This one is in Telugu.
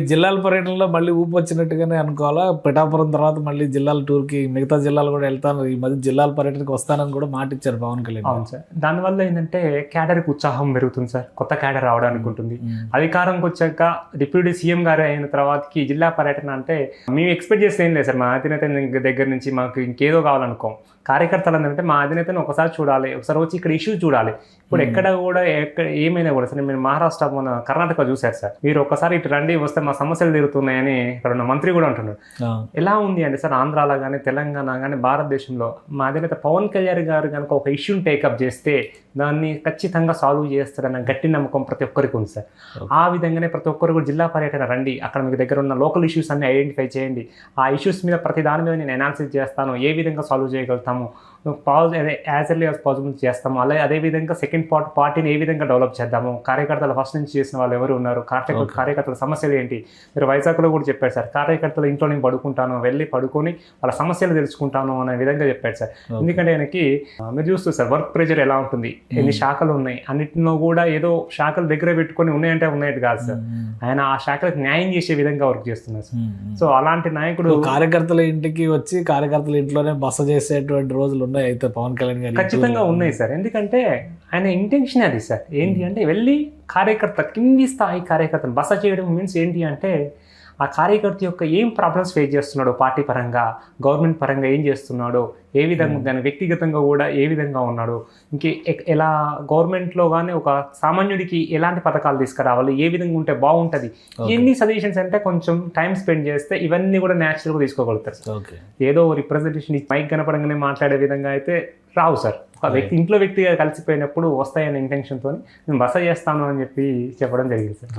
జిల్లాల పర్యటనలో మళ్ళీ ఊపు వచ్చినట్టుగానే అనుకోవాలా? పిఠాపురం తర్వాత మళ్ళీ జిల్లాల టూర్‌కి మిగతా జిల్లాలు కూడా వెళ్తాను. ఈ మధ్య జిల్లాల పర్యటనకి వస్తానని కూడా మాటిచ్చారు పవన్ కళ్యాణ్. అవును సార్. దానివల్ల ఏంటంటే క్యాడర్‌కి ఉత్సాహం పెరుగుతుంది సార్. కొత్త క్యాడర్ రావడానికి ఉంటుంది. అధికారంకి వచ్చాక డిప్యూటీ సీఎం గారు అయిన తర్వాతకి జిల్లా పర్యటన అంటే మేము ఎక్స్పెక్ట్ చేసేది ఏం లేదు సార్. మా అధినేత దగ్గర నుంచి మాకు ఇంకేదో కావాలనుకోం. కార్యకర్తలు అంటే మా అధినేతను ఒకసారి చూడాలి, ఒకసారి వచ్చి ఇక్కడ ఇష్యూ చూడాలి. ఇప్పుడు ఎక్కడ కూడా ఏమైనా కూడా సార్, మీరు మహారాష్ట్ర మన కర్ణాటక చూశారు సార్. మీరు ఒక్కసారి ఇటు రండి, వస్తే మా సమస్యలు తీరుతున్నాయని ఇక్కడ ఉన్న మంత్రి కూడా అంటున్నారు. ఎలా ఉంది అంటే సార్, ఆంధ్రాలో కానీ తెలంగాణ కానీ భారతదేశంలో మా అధినేత పవన్ కళ్యాణ్ గారు కనుక ఒక ఇష్యూని టేకప్ చేస్తే దాన్ని ఖచ్చితంగా సాల్వ్ చేస్తారన్న గట్టి నమ్మకం ప్రతి ఒక్కరికి ఉంది సార్. ఆ విధంగానే ప్రతి ఒక్కరు కూడా జిల్లా పర్యటన రండి, అక్కడ మీకు దగ్గర ఉన్న లోకల్ ఇష్యూస్ అన్ని ఐడెంటిఫై చేయండి. ఆ ఇష్యూస్ మీద ప్రతి దాని మీద నేను అనాలిసిస్ చేస్తాను, ఏ విధంగా సాల్వ్ చేయగలుగుతాము, యాజ్ ఎర్లీ యాజ్ పాసిబుల్ చేస్తాము. అలాగే అదేవిధంగా సెకండ్ పార్టీని ఏ విధంగా డెవలప్ చేద్దాము, కార్యకర్తలు ఫస్ట్ నుంచి చేసిన వాళ్ళు ఎవరు ఉన్నారు, కార్యకర్తల సమస్యలు ఏంటి. మీరు వైజాగ్లో కూడా చెప్పారు సార్, కార్యకర్తలు ఇంట్లో నేను పడుకుంటాను, వెళ్ళి పడుకొని వాళ్ళ సమస్యలు తెలుసుకుంటాను అనే విధంగా చెప్పారు సార్. ఎందుకంటే ఆయనకి మీరు చూస్తారు సార్, వర్క్ ప్రెషర్ ఎలా ఉంటుంది, ఎన్ని శాఖలు ఉన్నాయి, అన్నింటిలో కూడా ఏదో శాఖలు దగ్గర పెట్టుకొని ఉన్నాయంటే ఉన్నాయని కాదు సార్. ఆయన ఆ శాఖలకు న్యాయం చేసే విధంగా వర్క్ చేస్తున్నారు సార్. సో అలాంటి నాయకుడు కార్యకర్తల ఇంటికి వచ్చి కార్యకర్తల ఇంట్లోనే బస చేసేటువంటి రోజులు ఉన్నాయి అయితే పవన్ కళ్యాణ్ గారు ఖచ్చితంగా ఉన్నాయి సార్. ఎందుకంటే ఆయన ఇంటెన్షన్ అది సార్. ఏంటి అంటే వెళ్ళి కార్యకర్త, కింది స్థాయి కార్యకర్తను బస చేయడం మీన్స్ ఏంటి అంటే ఆ కార్యకర్త యొక్క ఏం ప్రాబ్లమ్స్ ఫేస్ చేస్తున్నాడో, పార్టీ పరంగా గవర్నమెంట్ పరంగా ఏం చేస్తున్నాడో, ఏ విధంగా దాని వ్యక్తిగతంగా కూడా ఏ విధంగా ఉన్నాడు, ఎలా గవర్నమెంట్లో కానీ ఒక సామాన్యుడికి ఎలాంటి పథకాలు తీసుకురావాలి, ఏ విధంగా ఉంటే బాగుంటుంది, ఎన్ని సజెషన్స్ అంటే కొంచెం టైం స్పెండ్ చేస్తే ఇవన్నీ కూడా న్యాచురల్గా తీసుకోగలుగుతారు. ఏదో రిప్రజెంటేషన్ మైక్ కనపడంగానే మాట్లాడే విధంగా అయితే రావు సార్. ఒక వ్యక్తి ఇంట్లో వ్యక్తిగా కలిసిపోయినప్పుడు వస్తాయనే ఇంటెన్షన్తో నేను బస చేస్తాను అని చెప్పి చెప్పడం జరిగింది సార్.